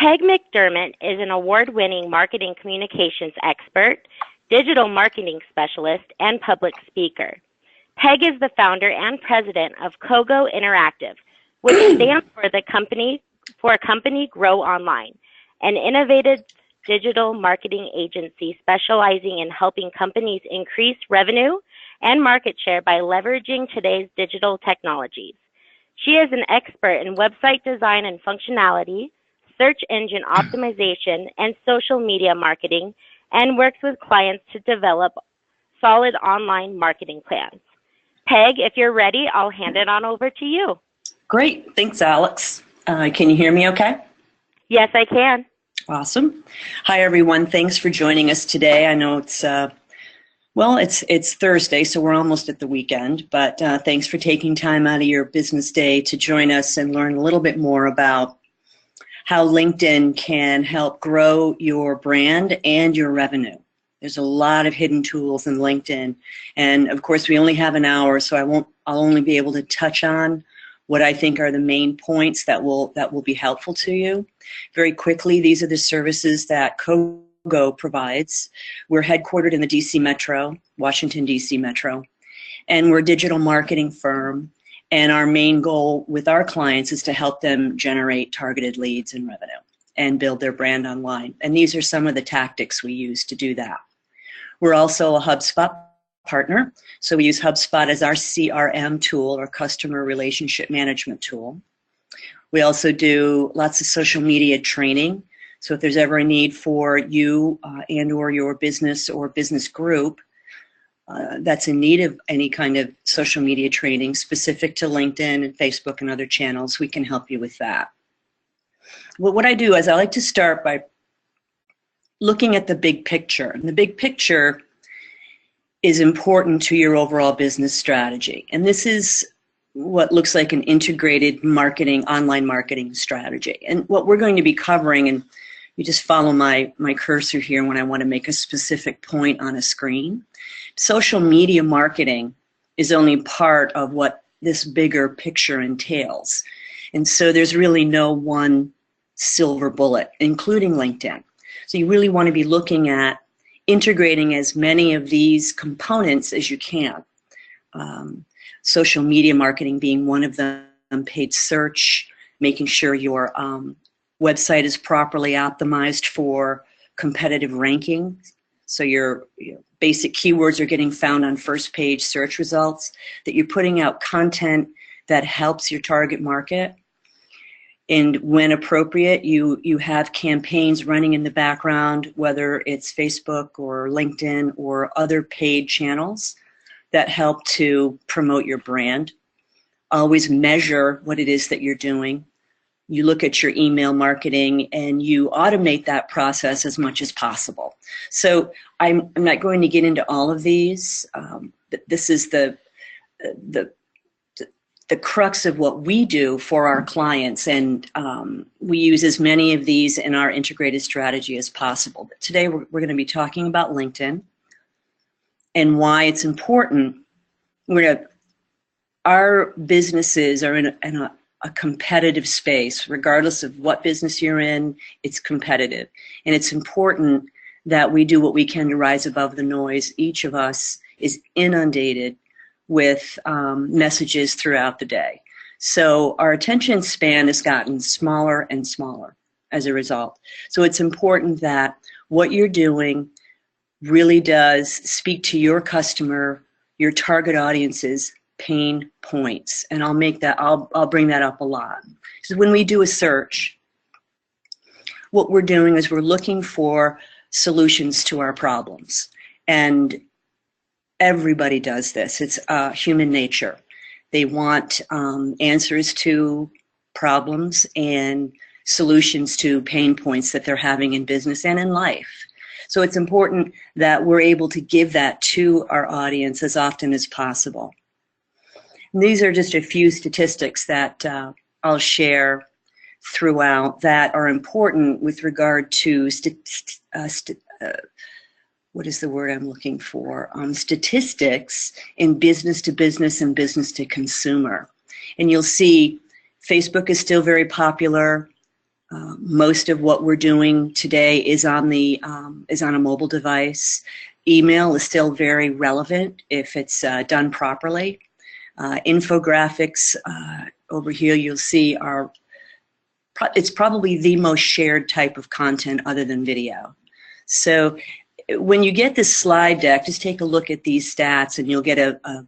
Peg McDermott is an award-winning marketing communications expert, digital marketing specialist, and public speaker. Peg is the founder and president of Kogo Interactive, which stands for a company Grow Online, an innovative digital marketing agency specializing in helping companies increase revenue and market share by leveraging today's digital technologies. She is an expert in website design and functionality, search engine optimization, and social media marketing, and works with clients to develop solid online marketing plans. Peg, if you're ready, I'll hand it on over to you. Great. Thanks, Alex. Can you hear me okay? Yes, I can. Awesome. Hi, everyone. Thanks for joining us today. I know it's Thursday, so we're almost at the weekend, but thanks for taking time out of your business day to join us and learn a little bit more about how LinkedIn can help grow your brand and your revenue. There's a lot of hidden tools in LinkedIn, and of course we only have an hour, so I'll only be able to touch on what I think are the main points that will be helpful to you. Very quickly, these are the services that Kogo provides. We're headquartered in the DC Metro, Washington DC Metro, and we're a digital marketing firm. And our main goal with our clients is to help them generate targeted leads and revenue and build their brand online. And these are some of the tactics we use to do that. We're also a HubSpot partner. So we use HubSpot as our CRM tool, or customer relationship management tool. We also do lots of social media training. So if there's ever a need for you and or your business or business group that's in need of any kind of social media training specific to LinkedIn and Facebook and other channels, we can help you with that. Well, what I do is I like to start by looking at the big picture. And the big picture is important to your overall business strategy. And this is what looks like an integrated marketing, online marketing strategy. And what we're going to be covering, and you just follow my cursor here when I want to make a specific point on a screen. Social media marketing is only part of what this bigger picture entails. And so there's really no one silver bullet, including LinkedIn. So you really want to be looking at integrating as many of these components as you can. Social media marketing being one of them, paid search, making sure your website is properly optimized for competitive ranking. So your basic keywords are getting found on first page search results, that you're putting out content that helps your target market. And when appropriate, you have campaigns running in the background, whether it's Facebook or LinkedIn or other paid channels that help to promote your brand. Always measure what it is that you're doing. You look at your email marketing and you automate that process as much as possible. So I'm not going to get into all of these. This is the crux of what we do for our clients, and we use as many of these in our integrated strategy as possible. But today we're going to be talking about LinkedIn and why it's important. Our businesses are in a competitive space. Regardless of what business you're in, it's competitive. And it's important that we do what we can to rise above the noise. Each of us is inundated with messages throughout the day. So our attention span has gotten smaller and smaller as a result. So it's important that what you're doing really does speak to your customer, your target audience's pain points. And I'll bring that up a lot. So when we do a search, what we're doing is we're looking for solutions to our problems. And everybody does this. It's human nature. They want answers to problems and solutions to pain points that they're having in business and in life. So it's important that we're able to give that to our audience as often as possible. And these are just a few statistics that I'll share throughout that are important with regard to what is the word I'm looking for? Statistics in business to business and business to consumer. And you'll see Facebook is still very popular. Most of what we're doing today is on a mobile device. Email is still very relevant if it's done properly. Infographics over here you'll see it's probably the most shared type of content other than video. So when you get this slide deck, just take a look at these stats and you'll get a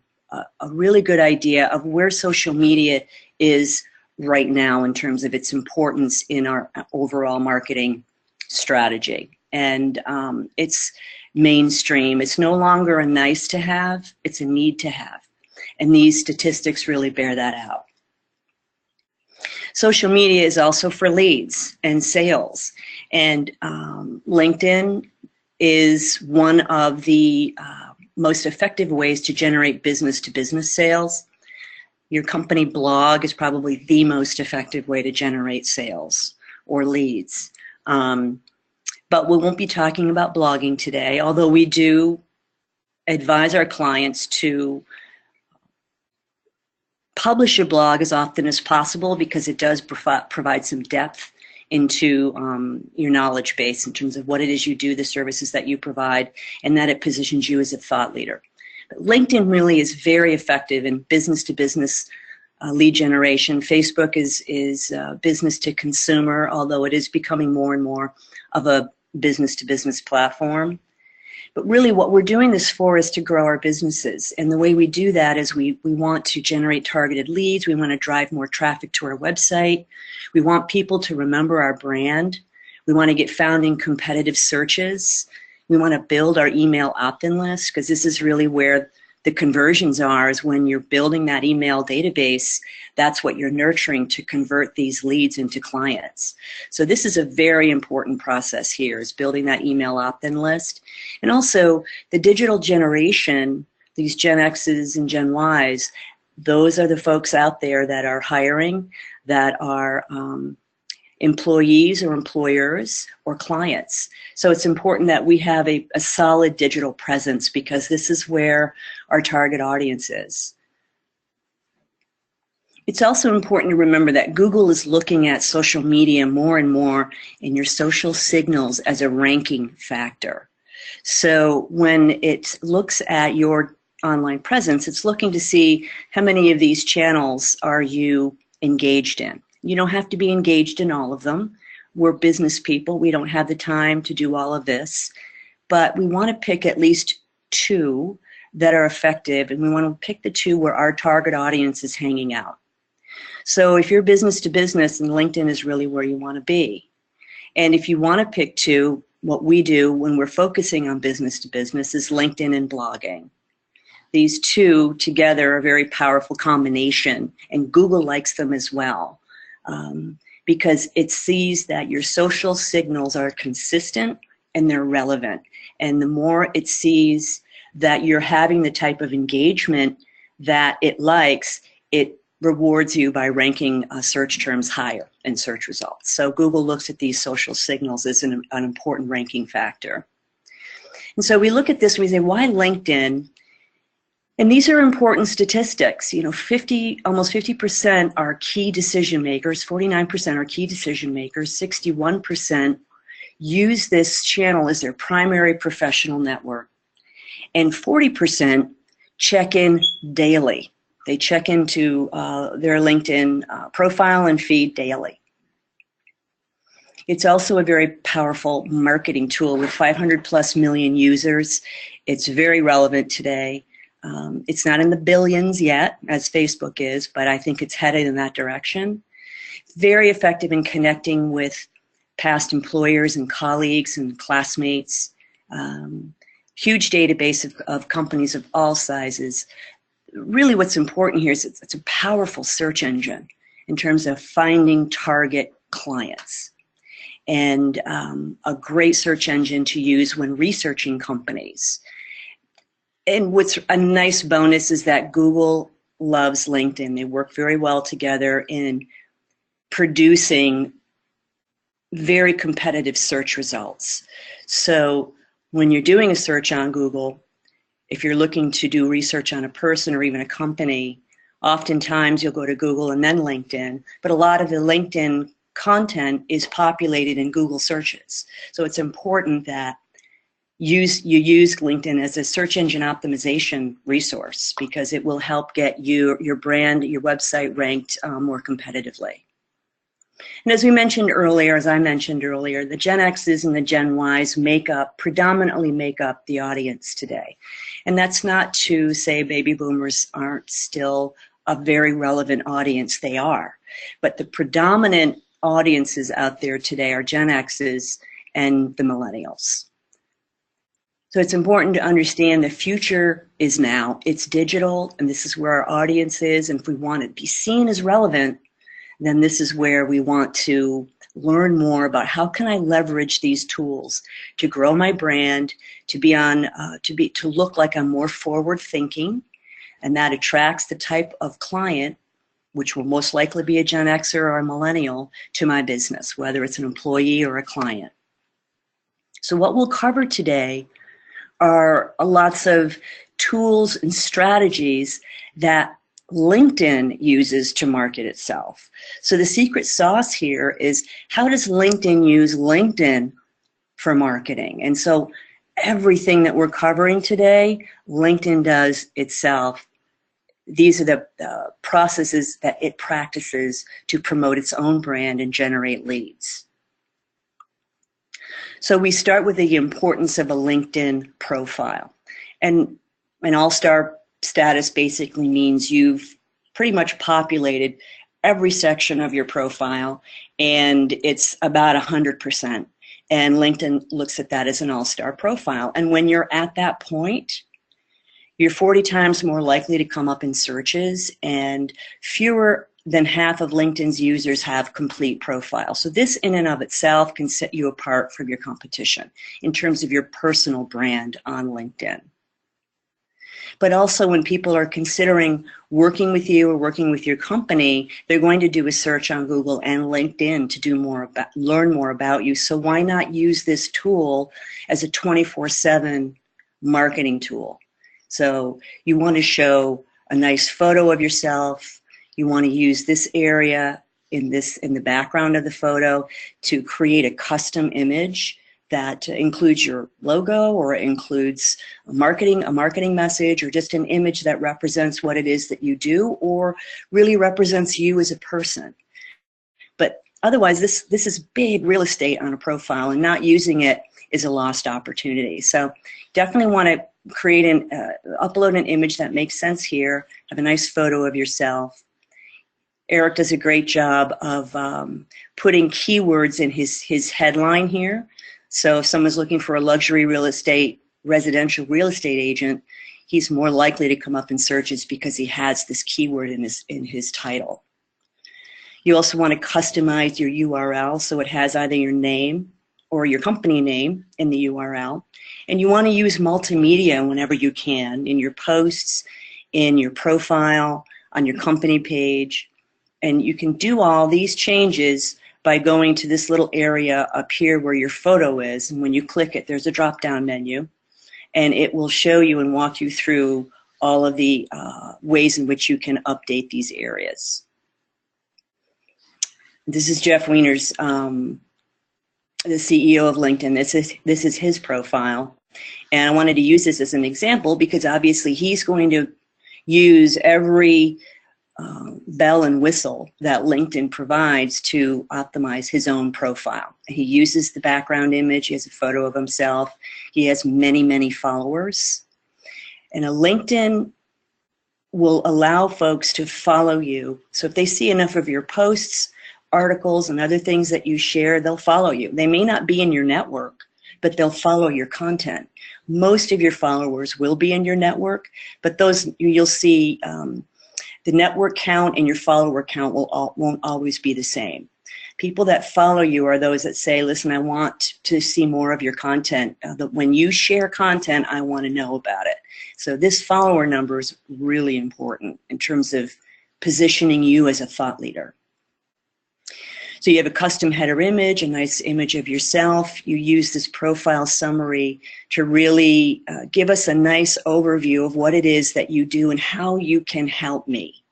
really good idea of where social media is right now in terms of its importance in our overall marketing strategy. And it's mainstream. It's no longer a nice to have, it's a need to have. And these statistics really bear that out. Social media is also for leads and sales. And LinkedIn is one of the most effective ways to generate business-to-business sales. Your company blog is probably the most effective way to generate sales or leads. But we won't be talking about blogging today, although we do advise our clients to publish a blog as often as possible because it does provide some depth into your knowledge base in terms of what it is you do, the services that you provide, and that it positions you as a thought leader. But LinkedIn really is very effective in business-to-business lead generation. Facebook is business to consumer, although it is becoming more and more of a business-to-business platform. But really what we're doing this for is to grow our businesses. And the way we do that is we want to generate targeted leads. We want to drive more traffic to our website. We want people to remember our brand. We want to get found in competitive searches. We want to build our email opt-in list because this is really where the conversions are, is when you're building that email database, that's what you're nurturing to convert these leads into clients. So this is a very important process here, is building that email opt-in list. And also the digital generation, these Gen X's and Gen Y's, those are the folks out there that are hiring, that are employees or employers or clients. So it's important that we have a solid digital presence because this is where our target audience is. It's also important to remember that Google is looking at social media more and more in your social signals as a ranking factor. So when it looks at your online presence, it's looking to see how many of these channels are you engaged in. You don't have to be engaged in all of them. We're business people. We don't have the time to do all of this. But we want to pick at least 2 that are effective, and we want to pick the 2 where our target audience is hanging out. So if you're business to business, then LinkedIn is really where you want to be. And if you want to pick 2, what we do when we're focusing on business to business is LinkedIn and blogging. These 2 together are a very powerful combination, and Google likes them as well. Because it sees that your social signals are consistent and they're relevant. And the more it sees that you're having the type of engagement that it likes, it rewards you by ranking search terms higher in search results. So Google looks at these social signals as an important ranking factor. And so we look at this and we say, why LinkedIn? And these are important statistics. You know, almost 50% are key decision makers, 49% are key decision makers, 61% use this channel as their primary professional network, and 40% check in daily. They check into their LinkedIn profile and feed daily. It's also a very powerful marketing tool with 500+ million users. It's very relevant today. It's not in the billions yet, as Facebook is, but I think it's headed in that direction. Very effective in connecting with past employers and colleagues and classmates. Huge database of companies of all sizes. Really what's important here is it's a powerful search engine in terms of finding target clients. And a great search engine to use when researching companies. And what's a nice bonus is that Google loves LinkedIn. They work very well together in producing very competitive search results. So when you're doing a search on Google, if you're looking to do research on a person or even a company, oftentimes you'll go to Google and then LinkedIn. But a lot of the LinkedIn content is populated in Google searches. So it's important that you use LinkedIn as a search engine optimization resource, because it will help get your brand, your website ranked more competitively. And as I mentioned earlier, the Gen X's and the Gen Y's predominantly make up the audience today. And that's not to say baby boomers aren't still a very relevant audience. They are. But the predominant audiences out there today are Gen X's and the millennials. So it's important to understand the future is now. It's digital, and this is where our audience is. And if we want to be seen as relevant, then this is where we want to learn more about how can I leverage these tools to grow my brand, to look like I'm more forward thinking, and that attracts the type of client, which will most likely be a Gen Xer or a millennial, to my business, whether it's an employee or a client. So what we'll cover today are lots of tools and strategies that LinkedIn uses to market itself. So the secret sauce here is, how does LinkedIn use LinkedIn for marketing? And so everything that we're covering today, LinkedIn does itself. These are the processes that it practices to promote its own brand and generate leads. So we start with the importance of a LinkedIn profile. And an all-star status basically means you've pretty much populated every section of your profile, and it's about 100%. And LinkedIn looks at that as an all-star profile. And when you're at that point, you're 40 times more likely to come up in searches, and fewer than half of LinkedIn's users have complete profiles. So this in and of itself can set you apart from your competition in terms of your personal brand on LinkedIn. But also, when people are considering working with you or working with your company, they're going to do a search on Google and LinkedIn to learn more about you. So why not use this tool as a 24/7 marketing tool? So you want to show a nice photo of yourself. You want to use this area in the background of the photo to create a custom image that includes your logo, or includes a marketing message, or just an image that represents what it is that you do, or really represents you as a person. But otherwise, this is big real estate on a profile, and not using it is a lost opportunity. So definitely want to upload an image that makes sense here, have a nice photo of yourself. Eric does a great job of putting keywords in his headline here. So if someone's looking for a luxury residential real estate agent, he's more likely to come up in searches because he has this keyword in his title. You also want to customize your URL so it has either your name or your company name in the URL. And you want to use multimedia whenever you can, in your posts, in your profile, on your company page. And you can do all these changes by going to this little area up here where your photo is. And when you click it, there's a drop-down menu. And it will show you and walk you through all of the ways in which you can update these areas. This is Jeff Wiener's, the CEO of LinkedIn. This is his profile. And I wanted to use this as an example because obviously he's going to use every bell and whistle that LinkedIn provides to optimize his own profile. He uses the background image. He has a photo of himself. He has many, many followers. And a LinkedIn will allow folks to follow you. So if they see enough of your posts, articles, and other things that you share, they'll follow you. They may not be in your network, but they'll follow your content. Most of your followers will be in your network, but those you'll see the network count and your follower count won't always be the same. People that follow you are those that say, listen, I want to see more of your content. When you share content, I want to know about it. So this follower number is really important in terms of positioning you as a thought leader. So you have a custom header image, a nice image of yourself. You use this profile summary to really give us a nice overview of what it is that you do and how you can help me.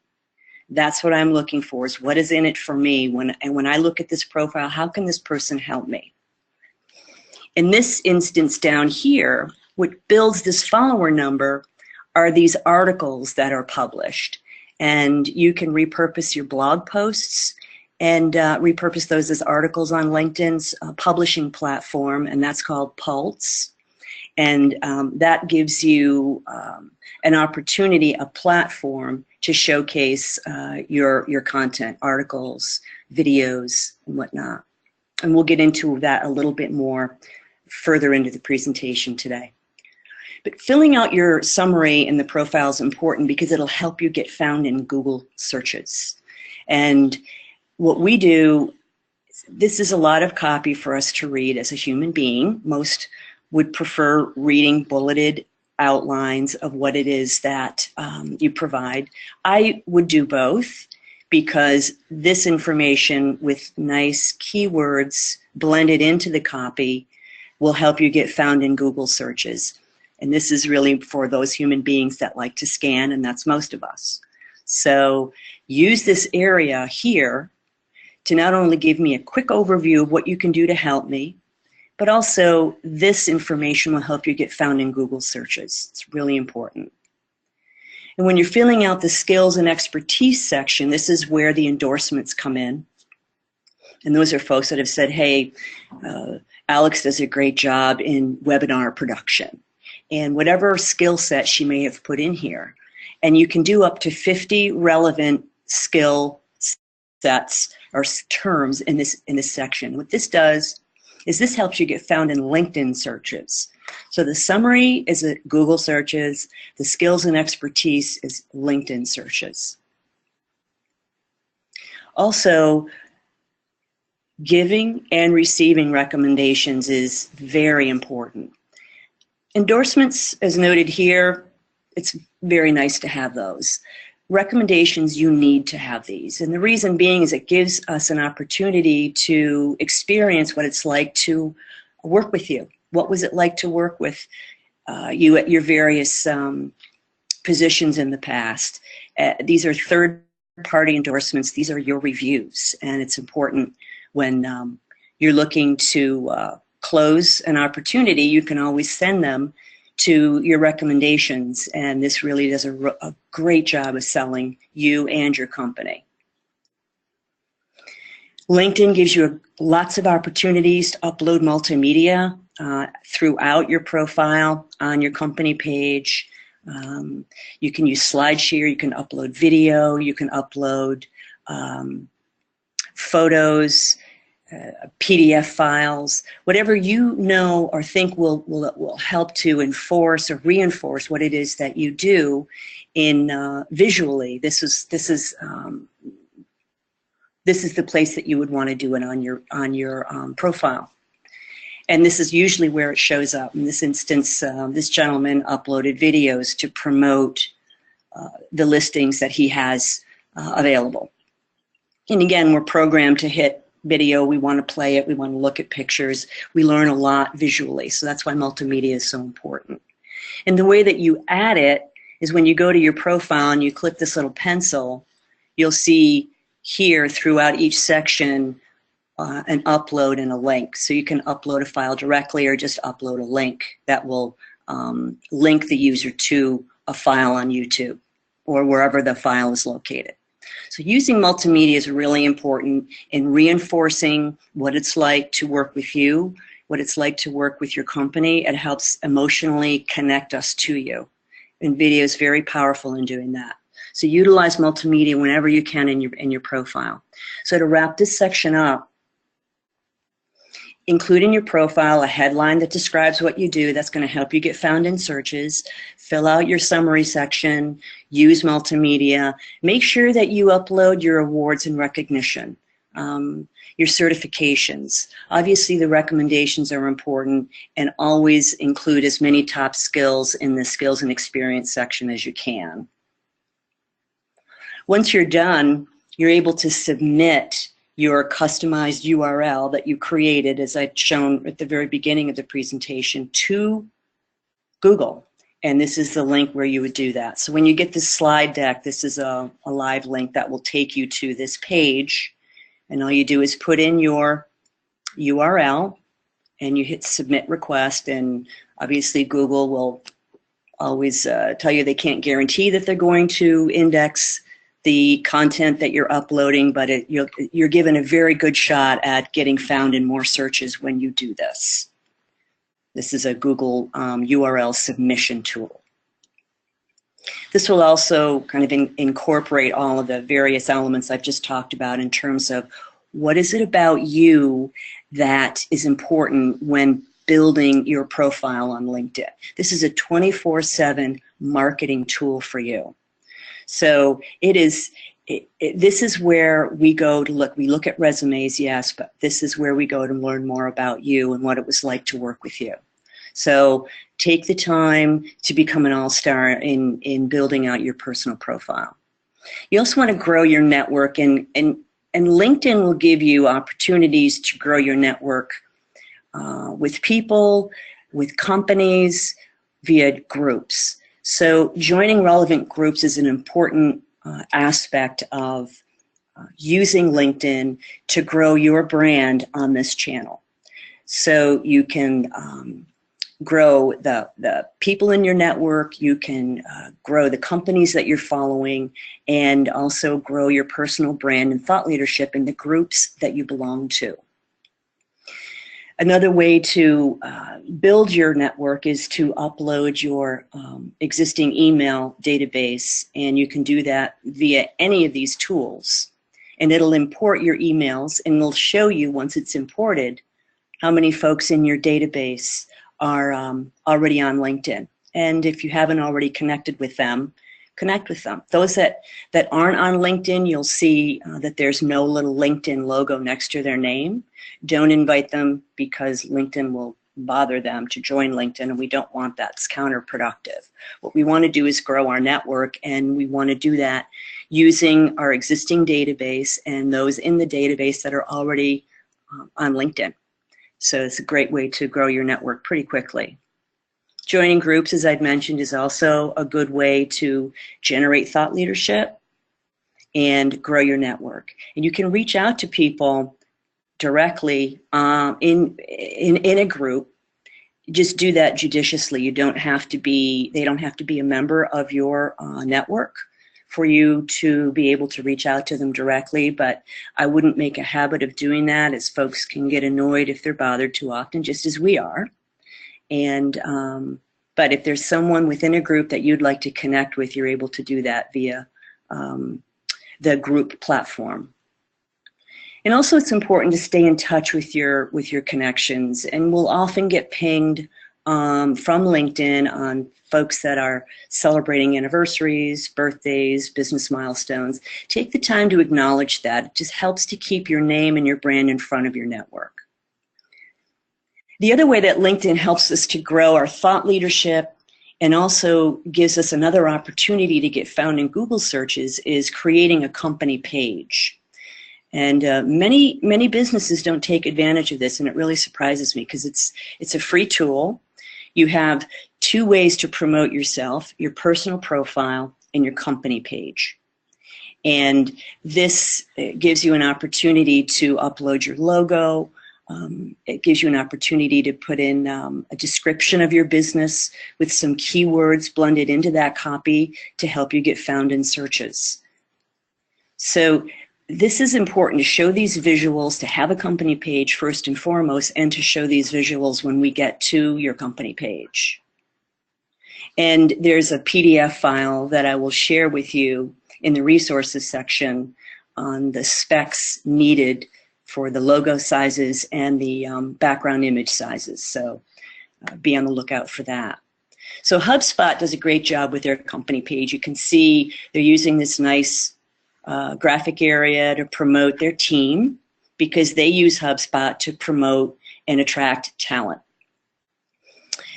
That's what I'm looking for, is what is in it for me. When I look at this profile, how can this person help me? In this instance down here, what builds this follower number are these articles that are published. And you can repurpose your blog posts and repurpose those as articles on LinkedIn's publishing platform, and that's called Pulse. And that gives you an opportunity, a platform to showcase your content, articles, videos, and whatnot. And we'll get into that a little bit more further into the presentation today. But filling out your summary in the profile is important because it'll help you get found in Google searches. And what we do, this is a lot of copy for us to read as a human being. Most would prefer reading bulleted outlines of what it is that you provide. I would do both, because this information with nice keywords blended into the copy will help you get found in Google searches. And this is really for those human beings that like to scan, and that's most of us. So use this area here to not only give me a quick overview of what you can do to help me, but also this information will help you get found in Google searches. It's really important. And when you're filling out the skills and expertise section, this is where the endorsements come in. And those are folks that have said, hey, Alex does a great job in webinar production, and whatever skill set she may have put in here. And you can do up to 50 relevant skill sets or terms in this section. What this does is this helps you get found in LinkedIn searches. So the summary is Google searches, the skills and expertise is LinkedIn searches. Also, giving and receiving recommendations is very important. Endorsements, as noted here, it's very nice to have those. Recommendations, you need to have these. And the reason being is it gives us an opportunity to experience what it's like to work with you. What was it like to work with you at your various positions in the past? These are third-party endorsements. These are your reviews. And it's important when you're looking to close an opportunity, you can always send them to your recommendations, and this really does a great job of selling you and your company. LinkedIn gives you lots of opportunities to upload multimedia throughout your profile on your company page. You can use SlideShare, you can upload video, you can upload photos, PDF files, whatever you know or think will help to enforce or reinforce what it is that you do in visually. This is the place that you would want to do it on your profile. And this is usually where it shows up. In this instance, this gentleman uploaded videos to promote the listings that he has available. And again, we're programmed to hit video. We want to play it. We want to look at pictures. We learn a lot visually. So that's why multimedia is so important. And the way that you add it is when you go to your profile and you click this little pencil, you'll see here throughout each section an upload and a link. So you can upload a file directly or just upload a link that will link the user to a file on YouTube or wherever the file is located. So using multimedia is really important in reinforcing what it's like to work with you, what it's like to work with your company. It helps emotionally connect us to you. And video is very powerful in doing that. So utilize multimedia whenever you can in your profile. So to wrap this section up, include in your profile a headline that describes what you do. That's going to help you get found in searches. Fill out your summary section. Use multimedia. Make sure that you upload your awards and recognition, your certifications. Obviously, the recommendations are important, and always include as many top skills in the skills and experience section as you can. Once you're done, you're able to submit your customized URL that you created, as I'd shown at the very beginning of the presentation, to Google. And this is the link where you would do that. So when you get this slide deck, this is a live link that will take you to this page. And all you do is put in your URL and you hit submit request. And obviously Google will always tell you they can't guarantee that they're going to index the content that you're uploading, but you're given a very good shot at getting found in more searches when you do this. This is a Google URL submission tool. This will also kind of incorporate all of the various elements I've just talked about in terms of what is it about you that is important when building your profile on LinkedIn. This is a 24/7 marketing tool for you. So this is where we go to look. We look at resumes, yes, but this is where we go to learn more about you and what it was like to work with you. So take the time to become an all-star in building out your personal profile. You also want to grow your network, and LinkedIn will give you opportunities to grow your network with people, with companies, via groups. So joining relevant groups is an important aspect of using LinkedIn to grow your brand on this channel. So you can grow the people in your network, you can grow the companies that you're following, and also grow your personal brand and thought leadership in the groups that you belong to. Another way to build your network is to upload your existing email database, and you can do that via any of these tools. And it'll import your emails, and it'll show you, once it's imported, how many folks in your database are already on LinkedIn. And if you haven't already connected with them, connect with them. Those that aren't on LinkedIn, you'll see that there's no little LinkedIn logo next to their name. Don't invite them, because LinkedIn will bother them to join LinkedIn, and we don't want that. It's counterproductive. What we want to do is grow our network, and we want to do that using our existing database and those in the database that are already on LinkedIn. So it's a great way to grow your network pretty quickly. Joining groups, as I'd mentioned, is also a good way to generate thought leadership and grow your network. And you can reach out to people directly in a group. Just do that judiciously. They don't have to be a member of your network for you to be able to reach out to them directly, but I wouldn't make a habit of doing that, as folks can get annoyed if they're bothered too often, just as we are. And but if there's someone within a group that you'd like to connect with, you're able to do that via the group platform. And also, it's important to stay in touch with your connections, and we'll often get pinged from LinkedIn on folks that are celebrating anniversaries, birthdays, business milestones. Take the time to acknowledge that. It just helps to keep your name and your brand in front of your network. The other way that LinkedIn helps us to grow our thought leadership and also gives us another opportunity to get found in Google searches is creating a company page. And many businesses don't take advantage of this, and it really surprises me, because it's a free tool. You have two ways to promote yourself: your personal profile and your company page. And this gives you an opportunity to upload your logo. It gives you an opportunity to put in a description of your business with some keywords blended into that copy to help you get found in searches. So this is important, to show these visuals, to have a company page first and foremost, and to show these visuals when we get to your company page. And there's a PDF file that I will share with you in the resources section on the specs needed for the logo sizes and the background image sizes. So be on the lookout for that. So HubSpot does a great job with their company page. You can see they're using this nice graphic area to promote their team, because they use HubSpot to promote and attract talent.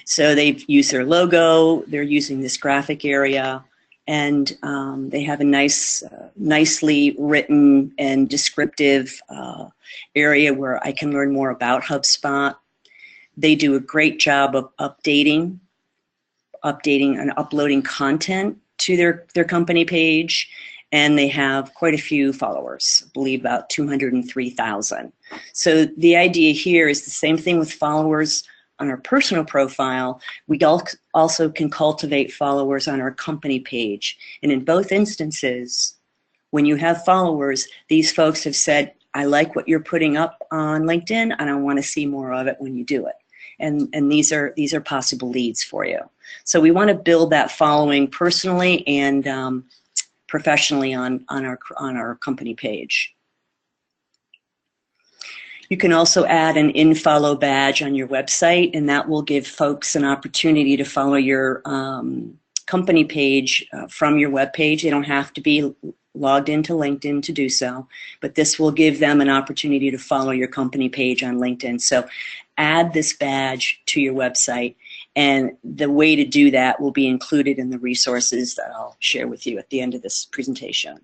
So they've used their logo, they're using this graphic area, and they have a nicely written and descriptive area where I can learn more about HubSpot. They do a great job of updating updating and uploading content to their company page, and they have quite a few followers, I believe about 203,000. So the idea here is the same thing with followers on our personal profile. We also can cultivate followers on our company page. And in both instances, when you have followers, these folks have said, I like what you're putting up on LinkedIn, and I want to see more of it when you do it. And these are possible leads for you. So we want to build that following personally and professionally on our company page. You can also add an InFollow badge on your website, and that will give folks an opportunity to follow your company page from your web page. They don't have to be logged into LinkedIn to do so, but this will give them an opportunity to follow your company page on LinkedIn. So add this badge to your website, and the way to do that will be included in the resources that I'll share with you at the end of this presentation.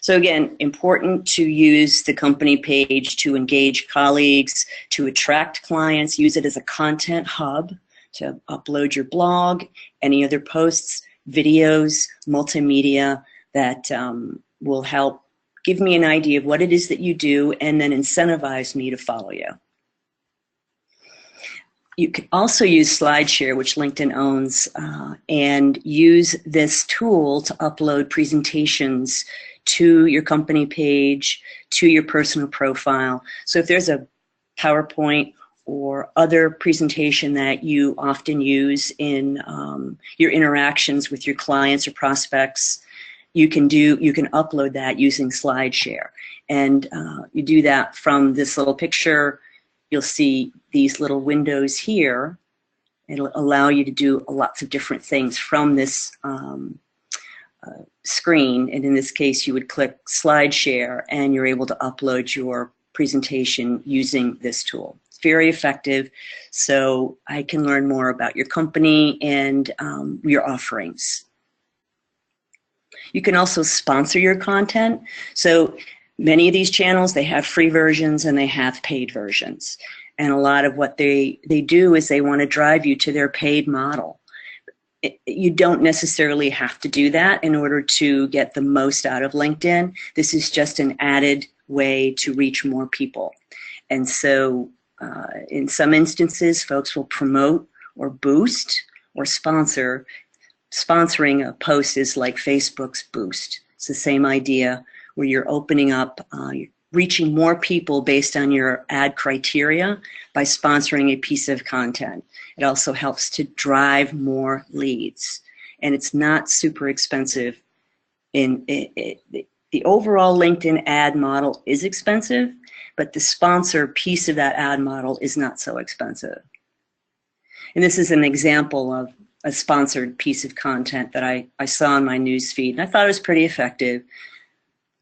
So again, important to use the company page to engage colleagues, to attract clients, use it as a content hub to upload your blog, any other posts, videos, multimedia that will help give me an idea of what it is that you do and then incentivize me to follow you. You can also use SlideShare, which LinkedIn owns, and use this tool to upload presentations to your company page, to your personal profile. So if there's a PowerPoint or other presentation that you often use in your interactions with your clients or prospects, you can upload that using SlideShare. And you do that from this little picture. You'll see these little windows here. It'll allow you to do lots of different things from this screen, and in this case you would click SlideShare and you're able to upload your presentation using this tool. It's very effective, so I can learn more about your company and your offerings. You can also sponsor your content. So many of these channels, they have free versions and they have paid versions, and a lot of what they do is they want to drive you to their paid model. You don't necessarily have to do that in order to get the most out of LinkedIn. This is just an added way to reach more people. And so in some instances, folks will promote or boost or sponsor. Sponsoring a post is like Facebook's boost. It's the same idea where you're opening up, reaching more people based on your ad criteria by sponsoring a piece of content. It also helps to drive more leads, and it's not super expensive. The overall LinkedIn ad model is expensive, but the sponsor piece of that ad model is not so expensive. And this is an example of a sponsored piece of content that I saw in my news feed, and I thought it was pretty effective.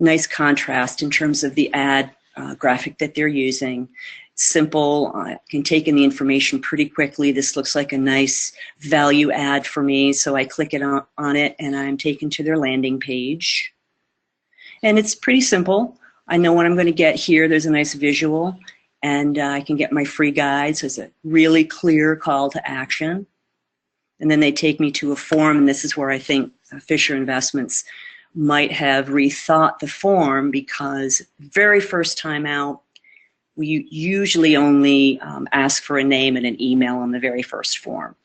Nice contrast in terms of the ad graphic that they're using. Simple, I can take in the information pretty quickly. This looks like a nice value add for me, so I click it on it and I'm taken to their landing page. And it's pretty simple. I know what I'm going to get here. There's a nice visual, and I can get my free guides. There's a really clear call to action. And then they take me to a form, and this is where I think Fisher Investments might have rethought the form, because very first time out, we usually only ask for a name and an email on the very first form.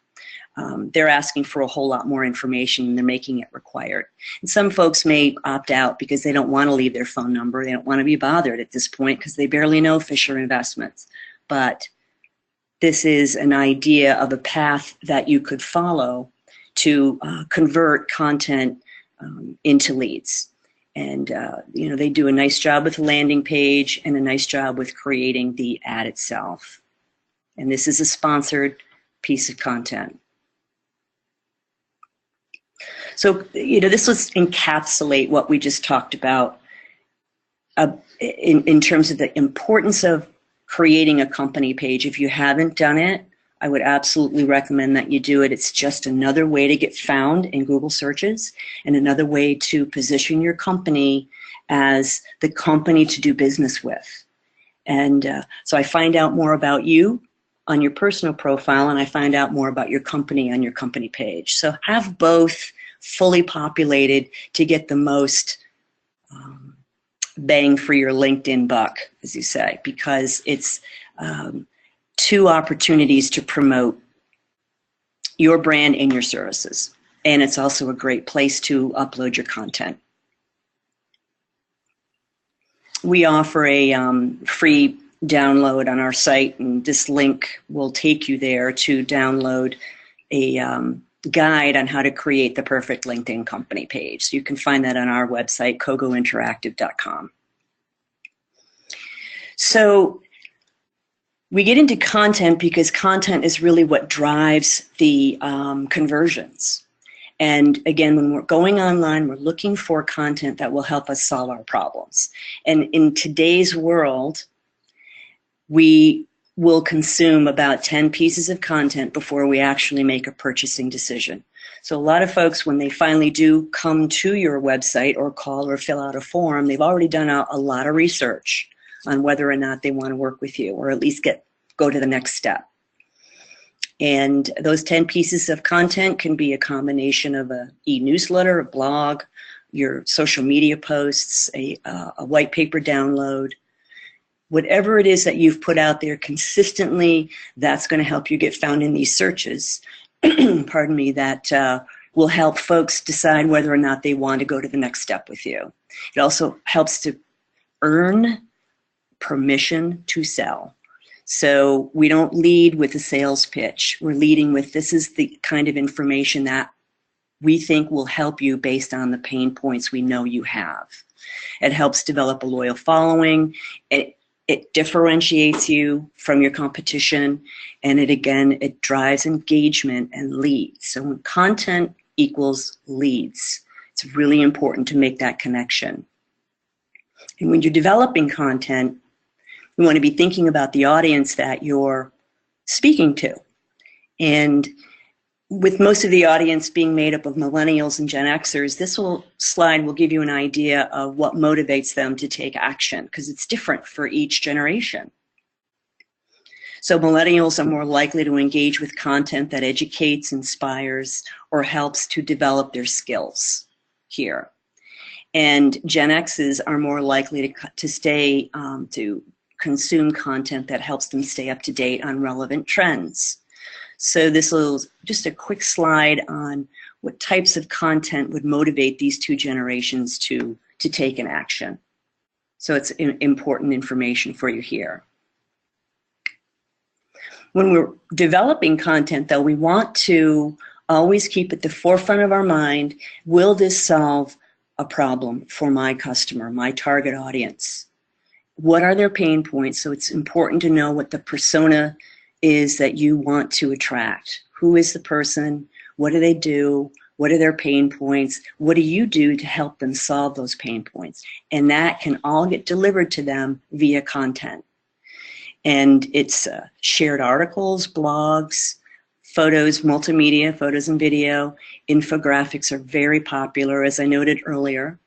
They're asking for a whole lot more information, and they're making it required. And some folks may opt out because they don't want to leave their phone number. They don't want to be bothered at this point because they barely know Fisher Investments. But this is an idea of a path that you could follow to convert content into leads. And they do a nice job with the landing page and a nice job with creating the ad itself. And this is a sponsored piece of content. So, this was encapsulate what we just talked about in terms of the importance of creating a company page. If you haven't done it, I would absolutely recommend that you do it. It's just another way to get found in Google searches and another way to position your company as the company to do business with. And so I find out more about you on your personal profile, and I find out more about your company on your company page. So have both fully populated to get the most bang for your LinkedIn buck, as you say, because it's two opportunities to promote your brand and your services. And it's also a great place to upload your content. We offer a free download on our site, and this link will take you there to download a guide on how to create the perfect LinkedIn company page. So you can find that on our website, kogointeractive.com. So we get into content because content is really what drives the conversions. And again, when we're going online, we're looking for content that will help us solve our problems. And in today's world, we will consume about 10 pieces of content before we actually make a purchasing decision. So a lot of folks, when they finally do come to your website or call or fill out a form, they've already done a lot of research on whether or not they want to work with you, or at least go to the next step. And those 10 pieces of content can be a combination of an e-newsletter, a blog, your social media posts, a white paper download. Whatever it is that you've put out there consistently, that's going to help you get found in these searches, pardon me, that will help folks decide whether or not they want to go to the next step with you. It also helps to earn permission to sell. So we don't lead with a sales pitch. We're leading with, this is the kind of information that we think will help you based on the pain points we know you have. It helps develop a loyal following. It differentiates you from your competition, and it drives engagement and leads. So when content equals leads, it's really important to make that connection. And when you're developing content, you want to be thinking about the audience that you're speaking to. And with most of the audience being made up of millennials and Gen Xers, this slide will give you an idea of what motivates them to take action, because it's different for each generation. So millennials are more likely to engage with content that educates, inspires, or helps to develop their skills here. And Gen Xs are more likely to consume content that helps them stay up to date on relevant trends. So this is just a quick slide on what types of content would motivate these two generations to take an action. So it's important information for you here. When we're developing content, though, we want to always keep at the forefront of our mind, will this solve a problem for my customer, my target audience? What are their pain points? So it's important to know what the persona is that you want to attract. Who is the person? What do they do? What are their pain points? What do you do to help them solve those pain points? And that can all get delivered to them via content. And it's shared articles, blogs, photos, multimedia, photos and video. Infographics are very popular, as I noted earlier.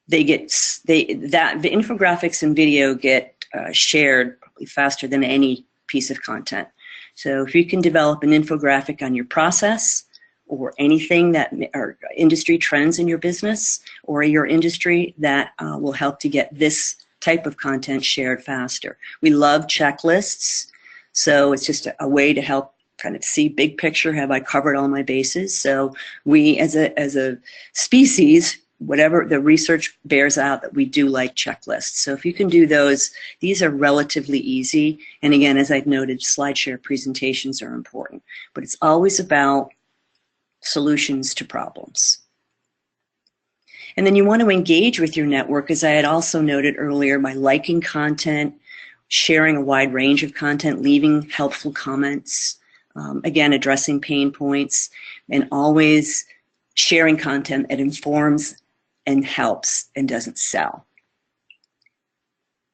The infographics and video get shared probably faster than any piece of content. So if you can develop an infographic on your process or anything that are industry trends in your business or your industry, that will help to get this type of content shared faster. We love checklists, so it's just a way to help kind of see big picture. Have I covered all my bases? So we, as a species, whatever the research bears out, that we do like checklists. So if you can do those, these are relatively easy. And again, as I've noted, SlideShare presentations are important, but it's always about solutions to problems. And then you want to engage with your network, as I had also noted earlier, by liking content, sharing a wide range of content, leaving helpful comments, again, addressing pain points, and always sharing content that informs and helps and doesn't sell.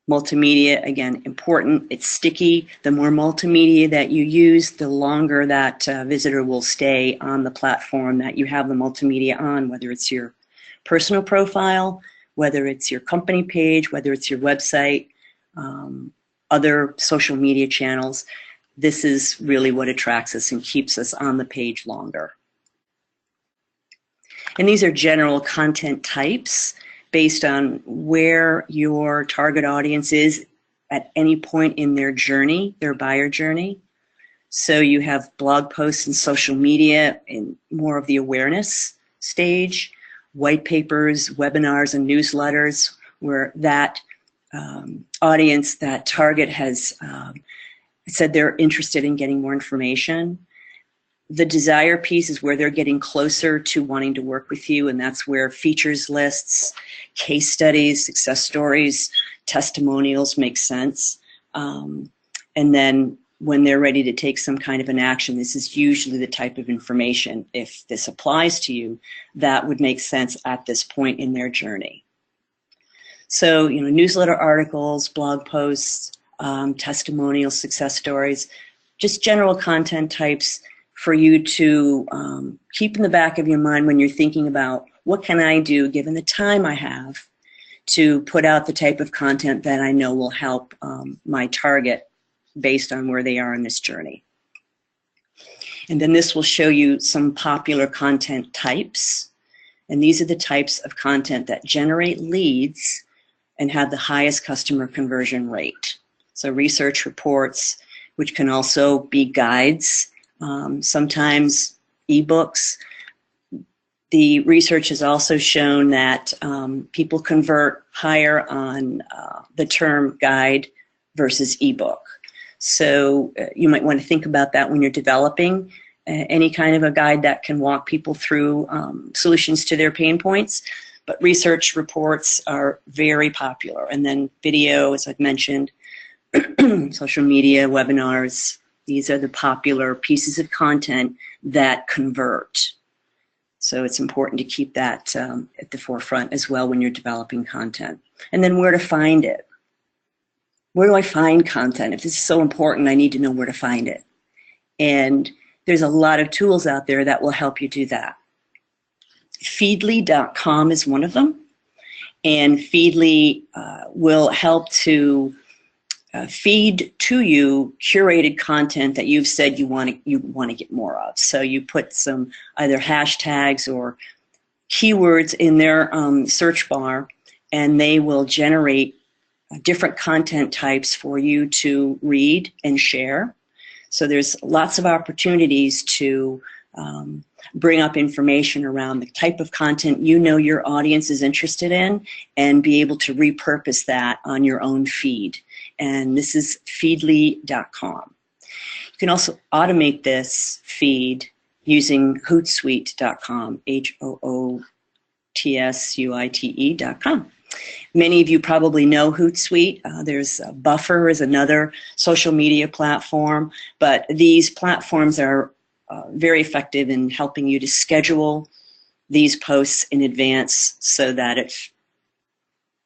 Multimedia, again, important. It's sticky. The more multimedia that you use, the longer that visitor will stay on the platform that you have the multimedia on, whether it's your personal profile, whether it's your company page, whether it's your website, other social media channels. this is really what attracts us and keeps us on the page longer. And these are general content types based on where your target audience is at any point in their journey, their buyer journey. So you have blog posts and social media in more of the awareness stage, white papers, webinars, and newsletters, where that audience, that target has said they're interested in getting more information. The desire piece is where they're getting closer to wanting to work with you, and that's where features lists, case studies, success stories, testimonials make sense. And then when they're ready to take some kind of an action, this is usually the type of information, if this applies to you, that would make sense at this point in their journey. So, newsletter articles, blog posts, testimonials, success stories, just general content types for you to keep in the back of your mind when you're thinking about what can I do given the time I have to put out the type of content that I know will help my target based on where they are in this journey. And then this will show you some popular content types. And these are the types of content that generate leads and have the highest customer conversion rate. So research reports, which can also be guides, sometimes ebooks. The research has also shown that people convert higher on the term guide versus ebook. So you might want to think about that when you're developing any kind of a guide that can walk people through solutions to their pain points. But research reports are very popular. And then video, as I've mentioned, social media, webinars, these are the popular pieces of content that convert. So it's important to keep that at the forefront as well when you're developing content. And then where to find it. Where do I find content? If this is so important, I need to know where to find it. And there's a lot of tools out there that will help you do that. Feedly.com is one of them. And Feedly will help to feed to you curated content that you've said you want to get more of. So you put some either hashtags or keywords in their search bar, and they will generate different content types for you to read and share. So there's lots of opportunities to bring up information around the type of content you know your audience is interested in and be able to repurpose that on your own feed. And this is feedly.com. You can also automate this feed using hootsuite.com, HOOTSUITE.com. Many of you probably know Hootsuite. There's Buffer is another social media platform, but these platforms are very effective in helping you to schedule these posts in advance so that it's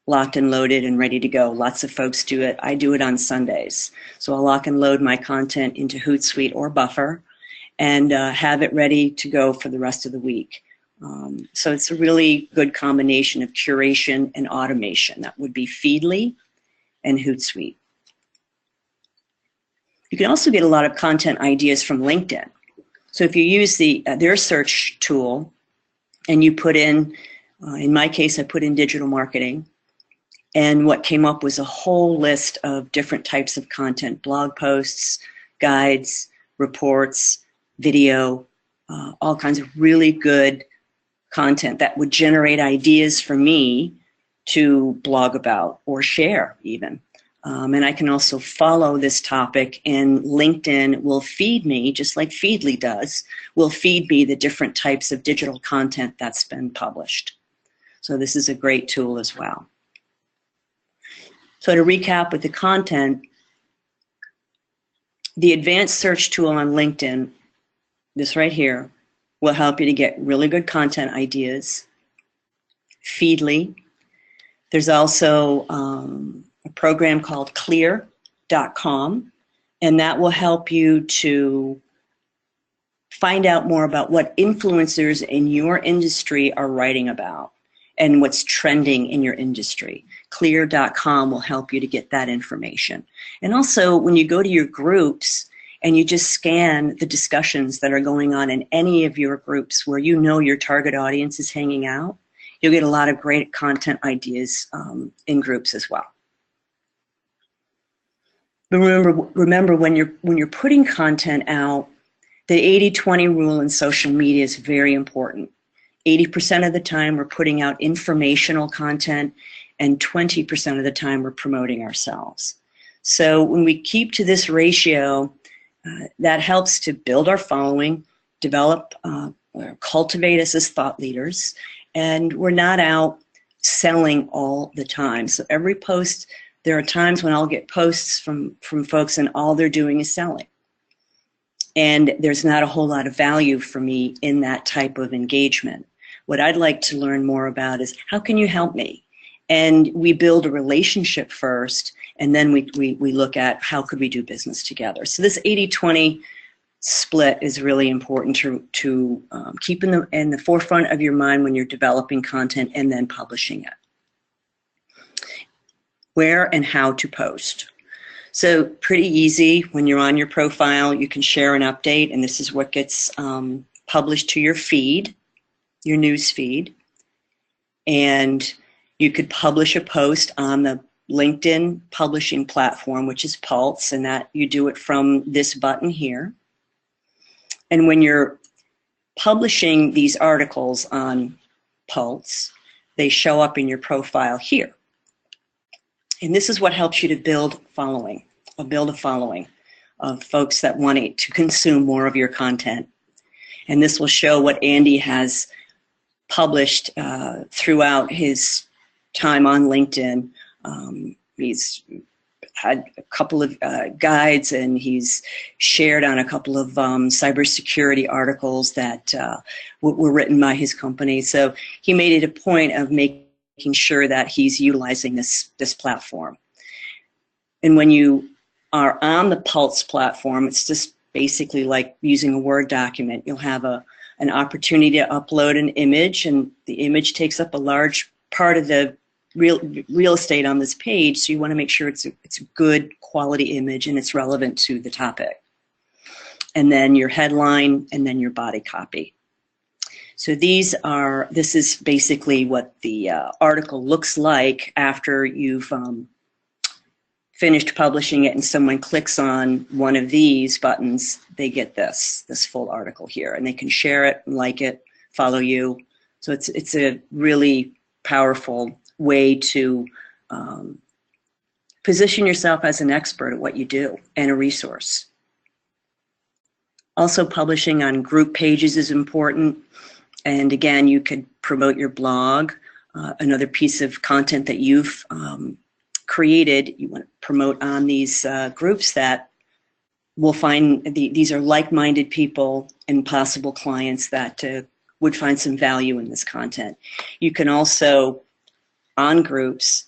locked and loaded and ready to go. Lots of folks do it. I do it on Sundays. So I'll lock and load my content into Hootsuite or Buffer and have it ready to go for the rest of the week. So it's a really good combination of curation and automation. That would be Feedly and Hootsuite. You can also get a lot of content ideas from LinkedIn. So if you use their search tool and you put in my case, I put in digital marketing, and what came up was a whole list of different types of content, blog posts, guides, reports, video, all kinds of really good content that would generate ideas for me to blog about or share even. And I can also follow this topic, and LinkedIn will feed me, just like Feedly does, will feed me the different types of digital content that's been published. So this is a great tool as well. So to recap with the content, the advanced search tool on LinkedIn, this right here, will help you to get really good content ideas. Feedly. There's also a program called clear.com, and that will help you to find out more about what influencers in your industry are writing about and what's trending in your industry. Clear.com will help you to get that information. And also, when you go to your groups and you just scan the discussions that are going on in any of your groups where you know your target audience is hanging out, you'll get a lot of great content ideas in groups as well. But remember when you're putting content out, the 80-20 rule in social media is very important. 80% of the time we're putting out informational content, and 20% of the time we're promoting ourselves. So when we keep to this ratio, that helps to build our following, develop, cultivate us as thought leaders, and we're not out selling all the time. So every post, there are times when I'll get posts from folks and all they're doing is selling. And there's not a whole lot of value for me in that type of engagement. What I'd like to learn more about is, how can you help me? And we build a relationship first, and then we look at how could we do business together. So this 80-20 split is really important to keep in the forefront of your mind when you're developing content and then publishing it. Where and how to post. So pretty easy. When you're on your profile, you can share an update, and this is what gets published to your feed, your news feed. And you could publish a post on the LinkedIn publishing platform, which is Pulse, and that you do it from this button here. And when you're publishing these articles on Pulse, they show up in your profile here. And this is what helps you to build a following of folks that want to consume more of your content. And this will show what Andy has published throughout his time on LinkedIn. He's had a couple of guides, and he's shared on a couple of cybersecurity articles that were written by his company. So he made it a point of making sure that he's utilizing this platform. And when you are on the Pulse platform, it's just basically like using a Word document. You'll have an opportunity to upload an image, and the image takes up a large part of the real estate on this page, so you want to make sure it's a good quality image and it's relevant to the topic. And then your headline, and then your body copy. So this is basically what the article looks like after you've finished publishing it and someone clicks on one of these buttons. They get this full article here, and they can share it, like it, follow you. So it's a really powerful way to position yourself as an expert at what you do and a resource. Also, publishing on group pages is important. And again, you could promote your blog, another piece of content that you've created. You want to promote on these groups that will find these are like-minded people and possible clients that would find some value in this content. You can also, on groups,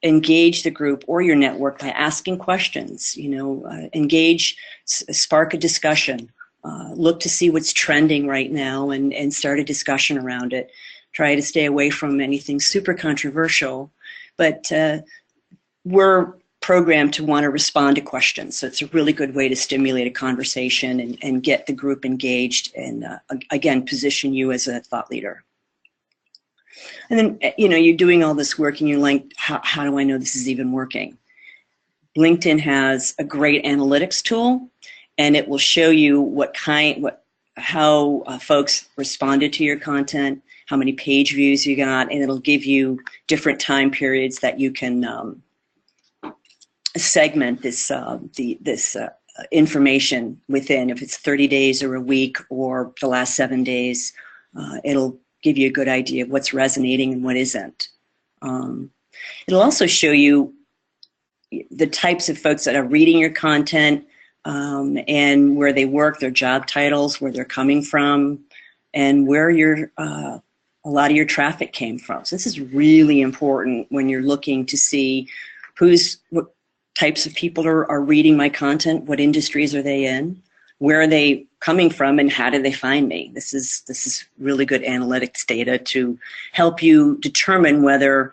engage the group or your network by asking questions. Engage, spark a discussion. Look to see what's trending right now and start a discussion around it. Try to stay away from anything super controversial, but we're programmed to want to respond to questions. So it's a really good way to stimulate a conversation and get the group engaged and, again, position you as a thought leader. And then, you're doing all this work and you're like, how do I know this is even working? LinkedIn has a great analytics tool, and it will show you how folks responded to your content, how many page views you got, and it'll give you different time periods that you can segment this information within. If it's 30 days or a week or the last 7 days, it'll give you a good idea of what's resonating and what isn't. It'll also show you the types of folks that are reading your content, and where they work, their job titles, where they're coming from, and where a lot of your traffic came from. So this is really important when you're looking to see what types of people are reading my content, what industries are they in, where are they coming from, and how do they find me. This is really good analytics data to help you determine whether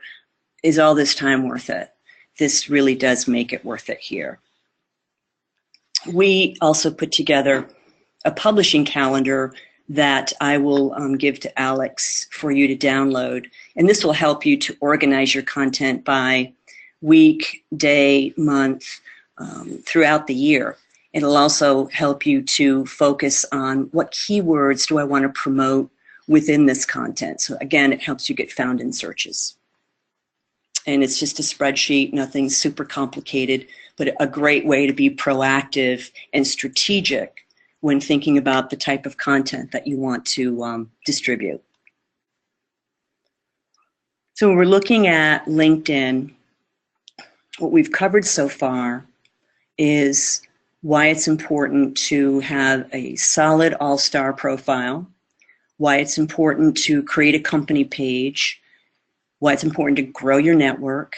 is all this time worth it. This really does make it worth it here. we also put together a publishing calendar that I will give to Alex for you to download. And this will help you to organize your content by week, day, month, throughout the year. It'll also help you to focus on what keywords do I want to promote within this content. So again, it helps you get found in searches. And it's just a spreadsheet, nothing super complicated, but a great way to be proactive and strategic when thinking about the type of content that you want to distribute. So when we're looking at LinkedIn, what we've covered so far is why it's important to have a solid all-star profile, why it's important to create a company page, why it's important to grow your network,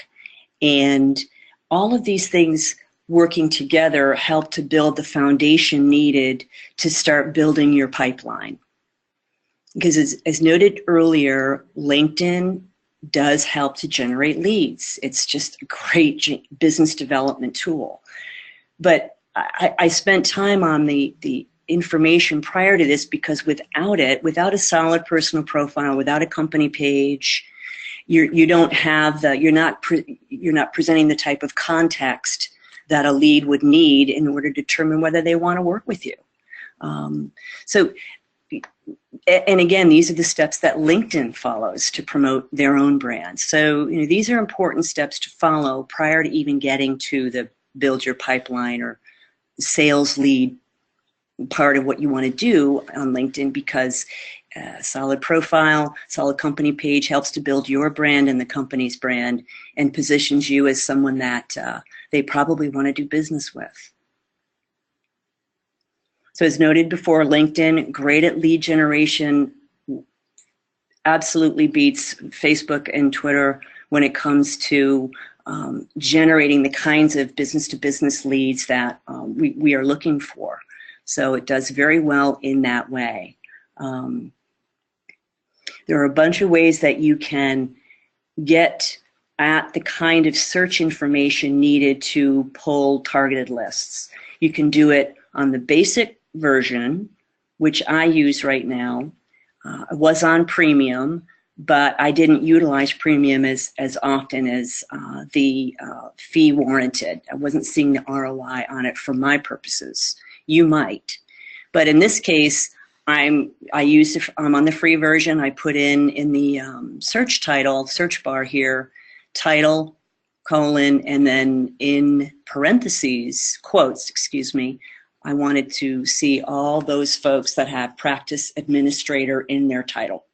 and all of these things working together help to build the foundation needed to start building your pipeline. Because as noted earlier, LinkedIn does help to generate leads. It's just a great business development tool. But I spent time on the information prior to this because without it, without a solid personal profile, without a company page, you're not presenting the type of context that a lead would need in order to determine whether they want to work with you. And again, these are the steps that LinkedIn follows to promote their own brand. So these are important steps to follow prior to even getting to the build your pipeline or sales lead part of what you want to do on LinkedIn, because a solid profile, solid company page helps to build your brand and the company's brand and positions you as someone that they probably want to do business with. So as noted before, LinkedIn, great at lead generation, absolutely beats Facebook and Twitter when it comes to generating the kinds of business-to-business leads that we are looking for. So it does very well in that way. There are a bunch of ways that you can get at the kind of search information needed to pull targeted lists. You can do it on the basic version, which I use right now. I was on premium, but I didn't utilize premium as often as the fee warranted. I wasn't seeing the ROI on it for my purposes. You might. But in this case, I'm on the free version. I put in the search bar here, title, colon, and then in parentheses, quotes, excuse me, I wanted to see all those folks that have practice administrator in their title.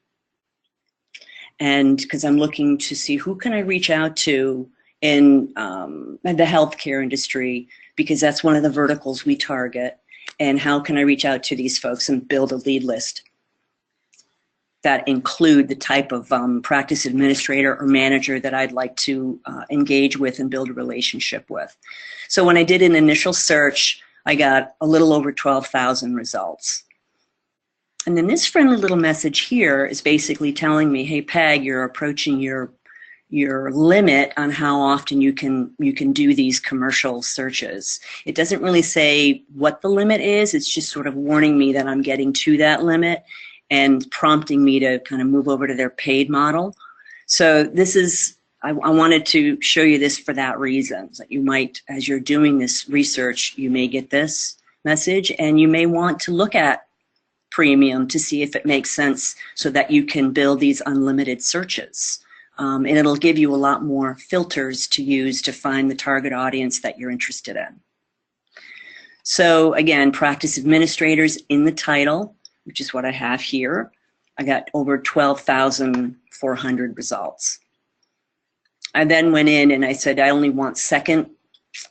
And because I'm looking to see who can I reach out to in the healthcare industry, because that's one of the verticals we target. And how can I reach out to these folks and build a lead list that include the type of practice administrator or manager that I'd like to engage with and build a relationship with. So when I did an initial search, I got a little over 12,000 results. And then this friendly little message here is basically telling me, hey, Peg, you're approaching your limit on how often you can do these commercial searches. It doesn't really say what the limit is. It's just sort of warning me that I'm getting to that limit and prompting me to kind of move over to their paid model. So this is, I wanted to show you this for that reason, that you might, as you're doing this research, you may get this message and you may want to look at premium to see if it makes sense so that you can build these unlimited searches. And it'll give you a lot more filters to use to find the target audience that you're interested in. So again, practice administrators in the title, which is what I have here. I got over 12,400 results. I then went in and I said, I only want second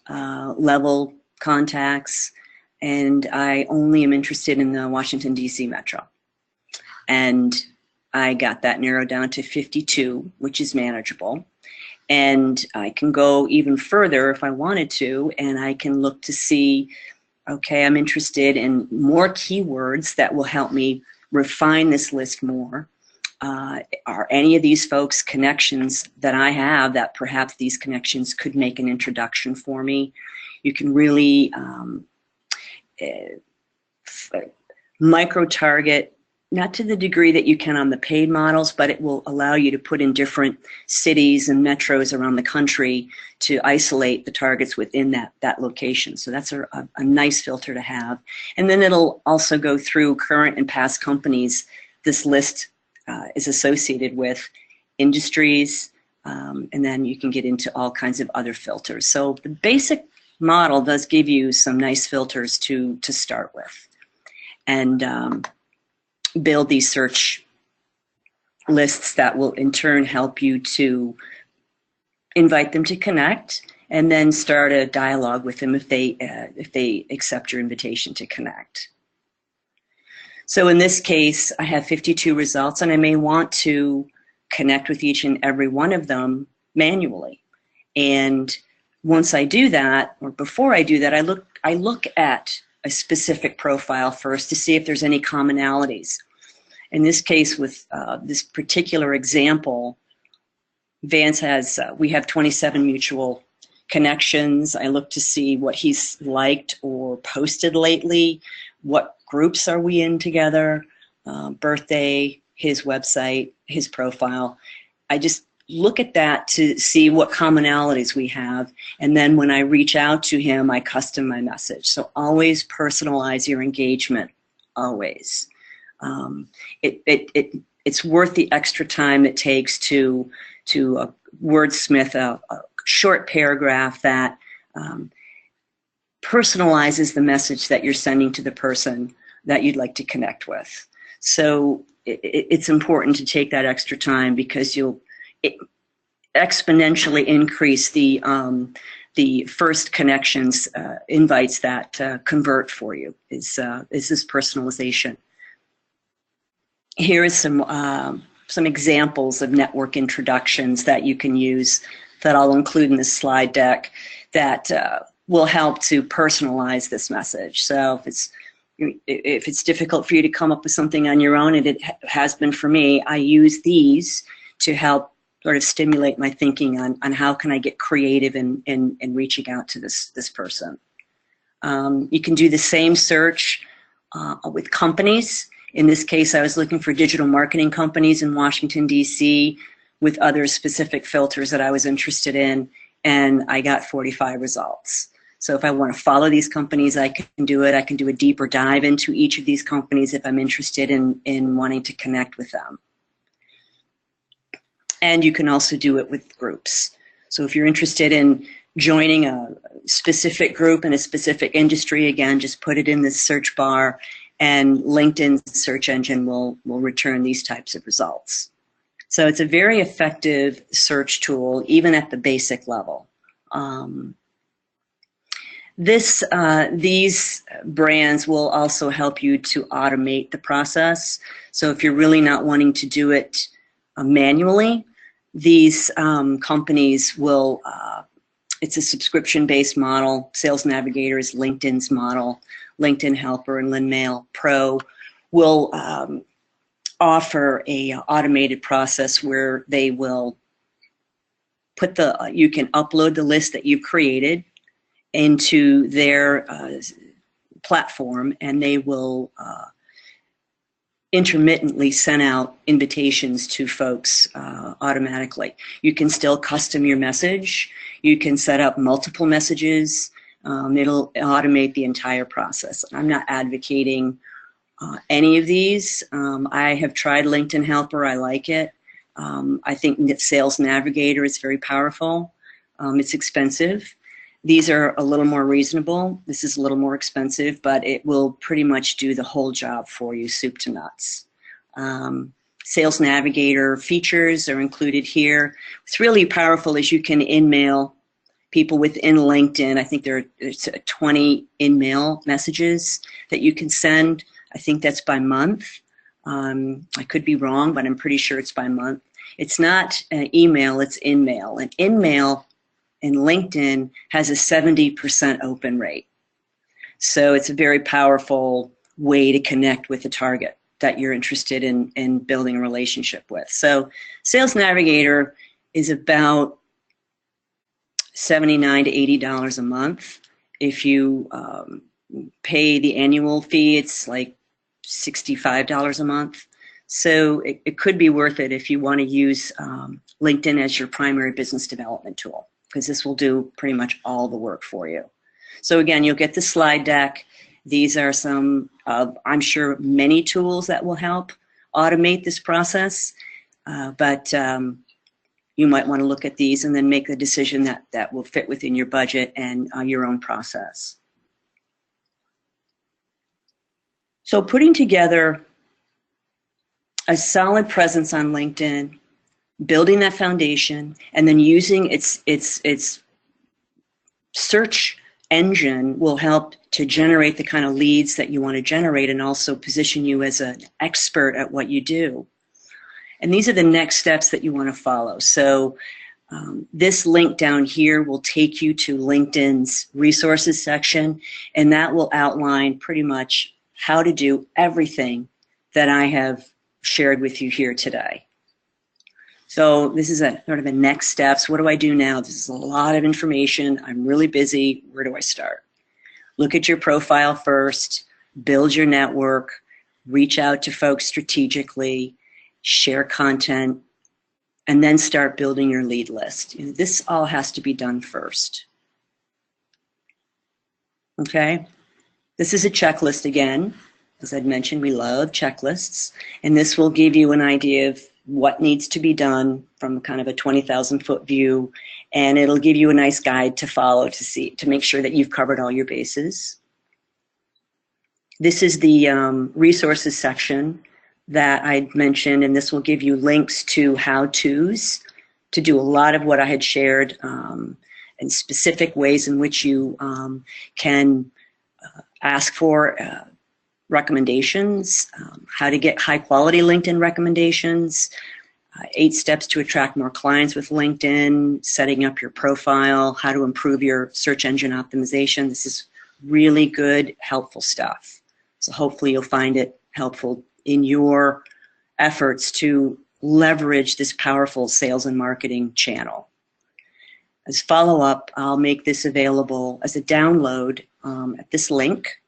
level contacts, and I only am interested in the Washington, D.C. metro. And I got that narrowed down to 52, which is manageable. And I can go even further if I wanted to, and I can look to see, okay, I'm interested in more keywords that will help me refine this list more. Are any of these folks connections that I have that perhaps these connections could make an introduction for me? You can really micro-target, not to the degree that you can on the paid models, but it will allow you to put in different cities and metros around the country to isolate the targets within that location. So that's a nice filter to have. And then it'll also go through current and past companies. This list is associated with industries, and then you can get into all kinds of other filters. So the basic model does give you some nice filters to start with, and build these search lists that will in turn help you to invite them to connect, and then start a dialogue with them if they accept your invitation to connect. So in this case, I have 52 results, and I may want to connect with each and every one of them manually. And once I do that, or before I do that, I look at a specific profile first to see if there's any commonalities. In this case, with this particular example, Vance has, we have 27 mutual connections. I look to see what he's liked or posted lately, what groups are we in together, birthday, his website, his profile. I just look at that to see what commonalities we have, and then when I reach out to him, I custom my message. So always personalize your engagement, always. It's worth the extra time it takes to wordsmith a short paragraph that personalizes the message that you're sending to the person that you'd like to connect with. So it's important to take that extra time, because you'll exponentially increase the first connections invites that convert for you. Is this personalization? Here is some examples of network introductions that you can use that I'll include in this slide deck that will help to personalize this message. So if it's difficult for you to come up with something on your own, and it has been for me, I use these to help sort of stimulate my thinking on how can I get creative in reaching out to this person. You can do the same search with companies. In this case, I was looking for digital marketing companies in Washington, D.C. with other specific filters that I was interested in, and I got 45 results. So if I want to follow these companies, I can do it. I can do a deeper dive into each of these companies if I'm interested in wanting to connect with them. And you can also do it with groups. So if you're interested in joining a specific group in a specific industry, again, just put it in the search bar, and LinkedIn's search engine will return these types of results. So it's a very effective search tool, even at the basic level. These brands will also help you to automate the process. So if you're really not wanting to do it manually, these companies will, it's a subscription-based model. Sales Navigator is LinkedIn's model. LinkedIn Helper and LinMail Pro will offer a automated process where they will put you can upload the list that you've created into their platform, and they will intermittently send out invitations to folks automatically. You can still custom your message. You can set up multiple messages. It'll automate the entire process. I'm not advocating any of these. I have tried LinkedIn Helper. I like it. I think that Sales Navigator is very powerful. It's expensive. These are a little more reasonable. This is a little more expensive, but it will pretty much do the whole job for you, soup to nuts. Sales Navigator features are included here. What's really powerful is you can in-mail people within LinkedIn. I think there's 20 in-mail messages that you can send. I think that's by month. I could be wrong, but I'm pretty sure it's by month. It's not email, it's in-mail. And in-mail in LinkedIn has a 70% open rate. So it's a very powerful way to connect with the target that you're interested in building a relationship with. So Sales Navigator is about $79 to $80 a month. If you pay the annual fee. It's like $65 a month. So it could be worth it if you want to use LinkedIn as your primary business development tool, because this will do pretty much all the work for you. So again, you'll get the slide deck. These are some, I'm sure, many tools that will help automate this process, but you might want to look at these and then make the decision that will fit within your budget and your own process. So putting together a solid presence on LinkedIn, building that foundation, and then using its search engine will help to generate the kind of leads that you want to generate and also position you as an expert at what you do. And these are the next steps that you want to follow. So this link down here will take you to LinkedIn's resources section, and that will outline pretty much how to do everything that I have shared with you here today. So this is a sort of the next steps. What do I do now? This is a lot of information. I'm really busy. Where do I start? Look at your profile first, build your network, reach out to folks strategically, share content, and then start building your lead list. This all has to be done first. Okay? This is a checklist again. As I'd mentioned, we love checklists, and this will give you an idea of what needs to be done from kind of a 20,000-foot view, and it'll give you a nice guide to follow to make sure that you've covered all your bases. This is the resources section that I'd mentioned, and this will give you links to how-tos to do a lot of what I had shared and specific ways in which you can ask for recommendations, how to get high-quality LinkedIn recommendations, 8 steps to attract more clients with LinkedIn, setting up your profile, how to improve your search engine optimization. This is really good, helpful stuff. So hopefully you'll find it helpful in your efforts to leverage this powerful sales and marketing channel. As follow-up, I'll make this available as a download at this link.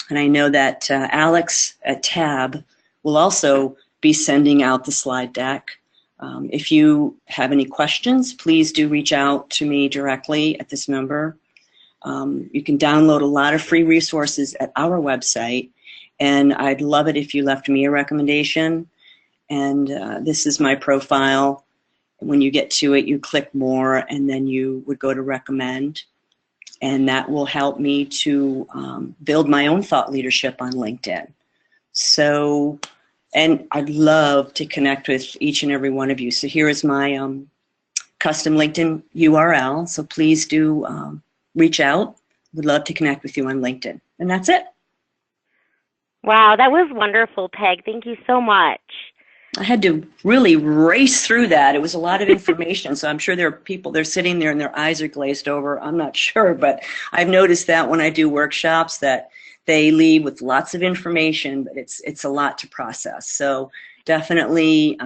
And I know that Alex at Tab will also be sending out the slide deck. If you have any questions, please do reach out to me directly at this number. You can download a lot of free resources at our website, and I'd love it if you left me a recommendation. And this is my profile. When you get to it, you click more, and then you would go to recommend. And that will help me to build my own thought leadership on LinkedIn. So, and I'd love to connect with each and every one of you. So here is my custom LinkedIn URL. So please do reach out. Would love to connect with you on LinkedIn. And that's it. Wow, that was wonderful, Peg. Thank you so much. I had to really race through that. It was a lot of information, so I'm sure there are people, they're sitting there and their eyes are glazed over. I'm not sure, but I've noticed that when I do workshops that they leave with lots of information, but it's a lot to process. So definitely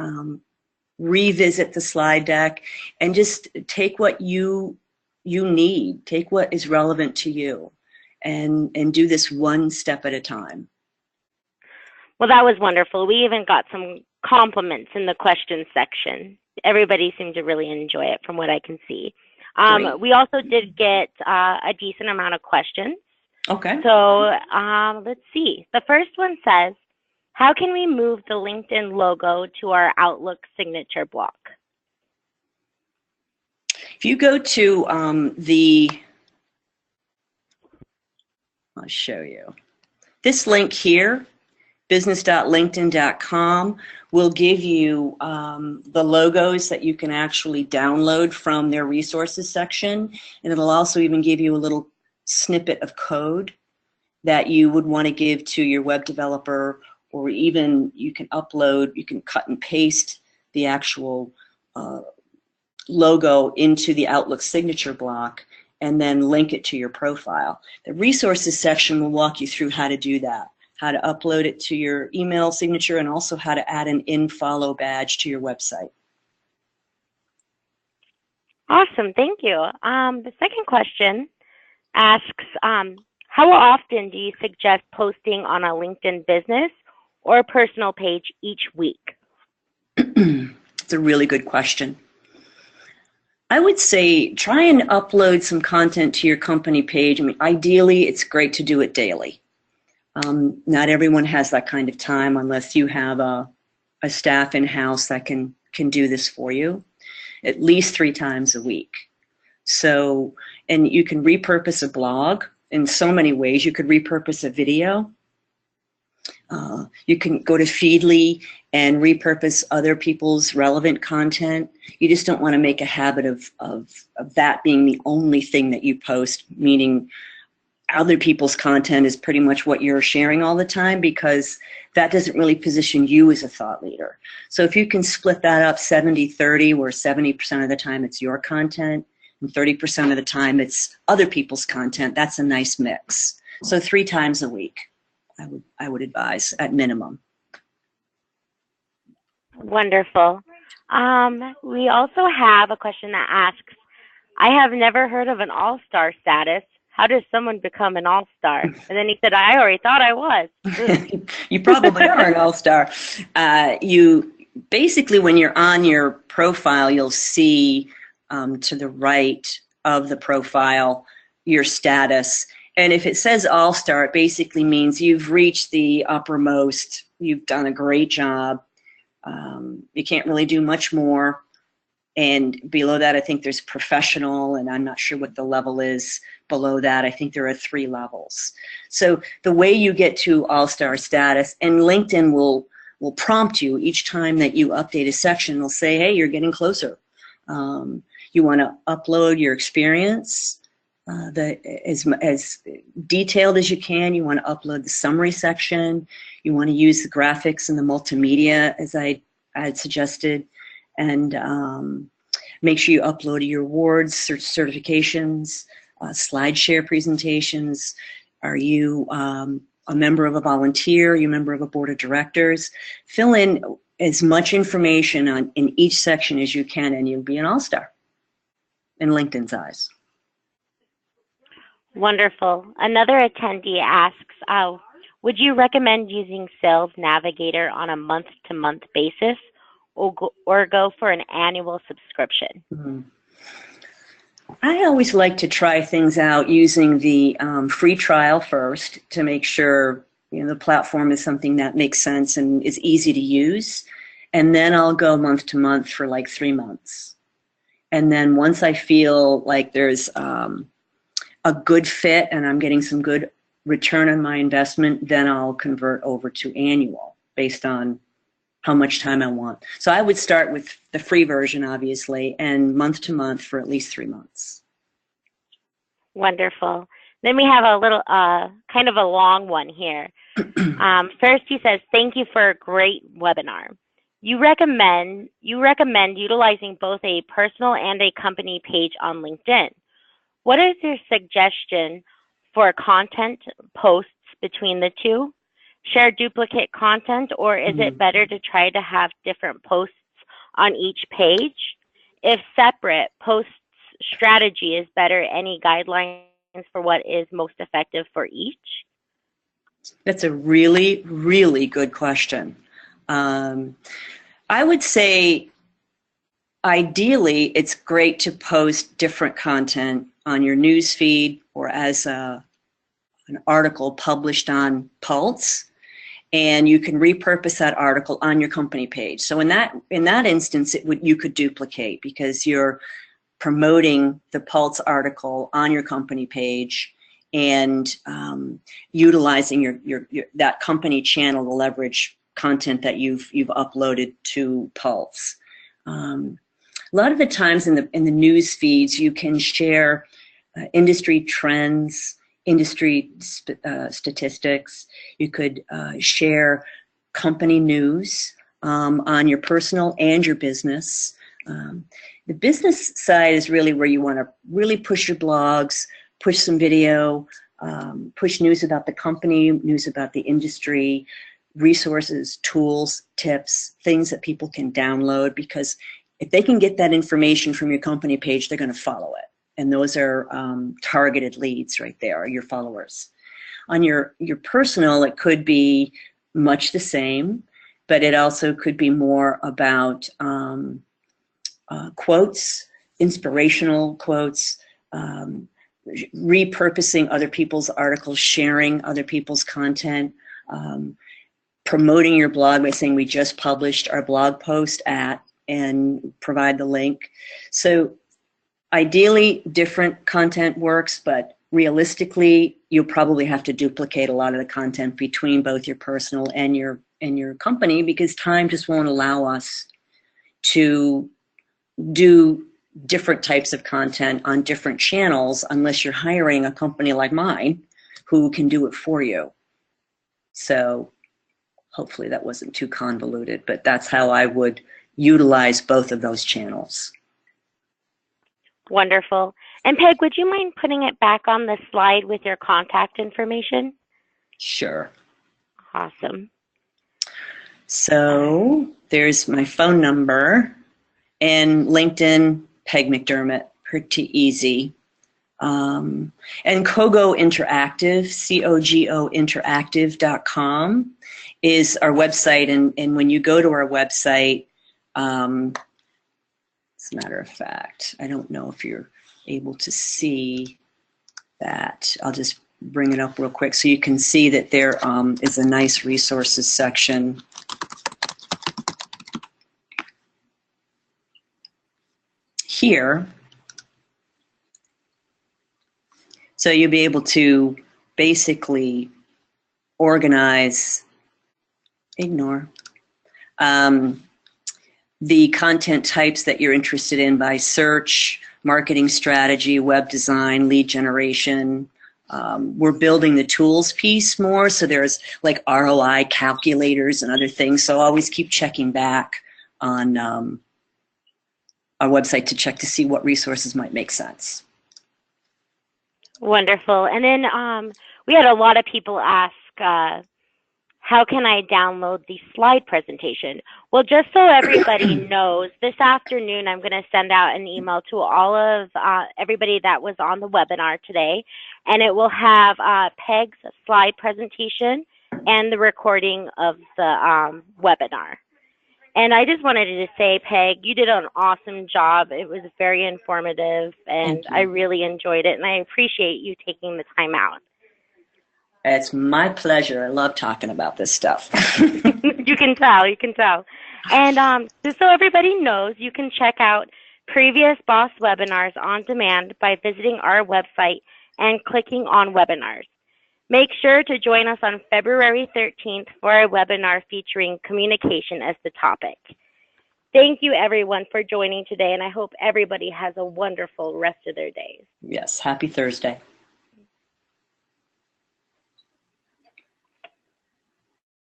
revisit the slide deck and just take what you need, take what is relevant to you, and do this one step at a time. Well, that was wonderful. We even got some compliments in the questions section. Everybody seemed to really enjoy it from what I can see. We also did get a decent amount of questions. Okay. So let's see. The first one says, how can we move the LinkedIn logo to our Outlook signature block? If you go to I'll show you. This link here, business.linkedin.com, will give you the logos that you can actually download from their resources section, and it'll also even give you a little snippet of code that you would want to give to your web developer, or even you can upload, you can cut and paste the actual logo into the Outlook signature block and then link it to your profile. The resources section will walk you through how to do that, how to upload it to your email signature, and also how to add an in-follow badge to your website. Awesome, thank you. The second question asks, How often do you suggest posting on a LinkedIn business or personal page each week? It's a really good question. I would say try and upload some content to your company page. I mean, ideally, it's great to do it daily. Not everyone has that kind of time unless you have a staff in-house that can do this for you, at least 3 times a week. So, and you can repurpose a blog in so many ways. You could repurpose a video. You can go to Feedly and repurpose other people's relevant content. You just don't want to make a habit of that being the only thing that you post, meaning other people's content is pretty much what you're sharing all the time, because that doesn't really position you as a thought leader. So if you can split that up 70-30, where 70% of the time it's your content and 30% of the time it's other people's content, that's a nice mix. So 3 times a week, I would advise at minimum. Wonderful. We also have a question that asks, I have never heard of an all-star status. How does someone become an all-star? And then he said, I already thought I was. You probably are an all-star. You basically, when you're on your profile, you'll see to the right of the profile your status. And if it says all-star, it basically means you've reached the uppermost. You've done a great job. You can't really do much more. And below that, I think there's professional, and I'm not sure what the level is below that. I think there are 3 levels. So the way you get to all-star status, and LinkedIn will prompt you each time that you update a section. They'll say, hey, you're getting closer. You want to upload your experience as detailed as you can. You want to upload the summary section. You want to use the graphics and the multimedia, as I had suggested. And make sure you upload your awards, certifications, slide share presentations. Are you a member of a volunteer? Are you a member of a board of directors? Fill in as much information in each section as you can, and you'll be an all-star in LinkedIn's eyes. Wonderful. Another attendee asks, would you recommend using Sales Navigator on a month-to-month basis, or go for an annual subscription? Mm-hmm. I always like to try things out using the free trial first to make sure the platform is something that makes sense and is easy to use. And then I'll go month to month for like 3 months. And then once I feel like there's a good fit and I'm getting some good return on my investment, then I'll convert over to annual based on how much time I want. So I would start with the free version, obviously, and month to month for at least 3 months. Wonderful. Then we have a little, kind of a long one here. First, he says, thank you for a great webinar. You recommend utilizing both a personal and a company page on LinkedIn. What is your suggestion for content posts between the two? Share duplicate content, or is it better to try to have different posts on each page? If separate, posts strategy is better. Any guidelines for what is most effective for each? That's a really, really good question. I would say ideally it's great to post different content on your news feed or as an article published on Pulse, and you can repurpose that article on your company page. So in that instance, you could duplicate because you're promoting the Pulse article on your company page and utilizing your that company channel to leverage content that you've uploaded to Pulse. A lot of the times in the news feeds, you can share industry trends, industry statistics. You could share company news on your personal and your business. The business side is really where you want to really push your blogs, push some video, push news about the company, news about the industry, resources, tools, tips, things that people can download, because if they can get that information from your company page, they're going to follow it. And those are targeted leads right there, your followers. On your personal, it could be much the same, but it also could be more about quotes, inspirational quotes, repurposing other people's articles, sharing other people's content, promoting your blog by saying we just published our blog post at, and provide the link. So ideally, different content works, but realistically, you'll probably have to duplicate a lot of the content between both your personal and your company, because time just won't allow us to do different types of content on different channels unless you're hiring a company like mine who can do it for you. So hopefully that wasn't too convoluted, but that's how I would utilize both of those channels. Wonderful. And Peg, would you mind putting it back on the slide with your contact information? Sure. Awesome. So there's my phone number, and LinkedIn, Peg McDermott, pretty easy. And Cogo Interactive, COGO Interactive.com is our website. And when you go to our website, as a matter of fact, I don't know if you're able to see that. I'll just bring it up real quick so you can see that there is a nice resources section. Here. So you'll be able to basically organize, the content types that you're interested in by search, marketing strategy, web design, lead generation. We're building the tools piece more, so there's like ROI calculators and other things. So always keep checking back on our website to check to see what resources might make sense. Wonderful. And then we had a lot of people ask, how can I download the slide presentation? Well, just so everybody knows, this afternoon I'm going to send out an email to all of everybody that was on the webinar today, and it will have Peg's slide presentation and the recording of the webinar. And I just wanted to say, Peg, you did an awesome job. It was very informative, and I really enjoyed it, and I appreciate you taking the time out. It's my pleasure. I love talking about this stuff. You can tell, you can tell. And just so everybody knows, you can check out previous BOSS webinars on demand by visiting our website and clicking on webinars. Make sure to join us on February 13th for a webinar featuring communication as the topic. Thank you, everyone, for joining today, and I hope everybody has a wonderful rest of their days. Yes, happy Thursday.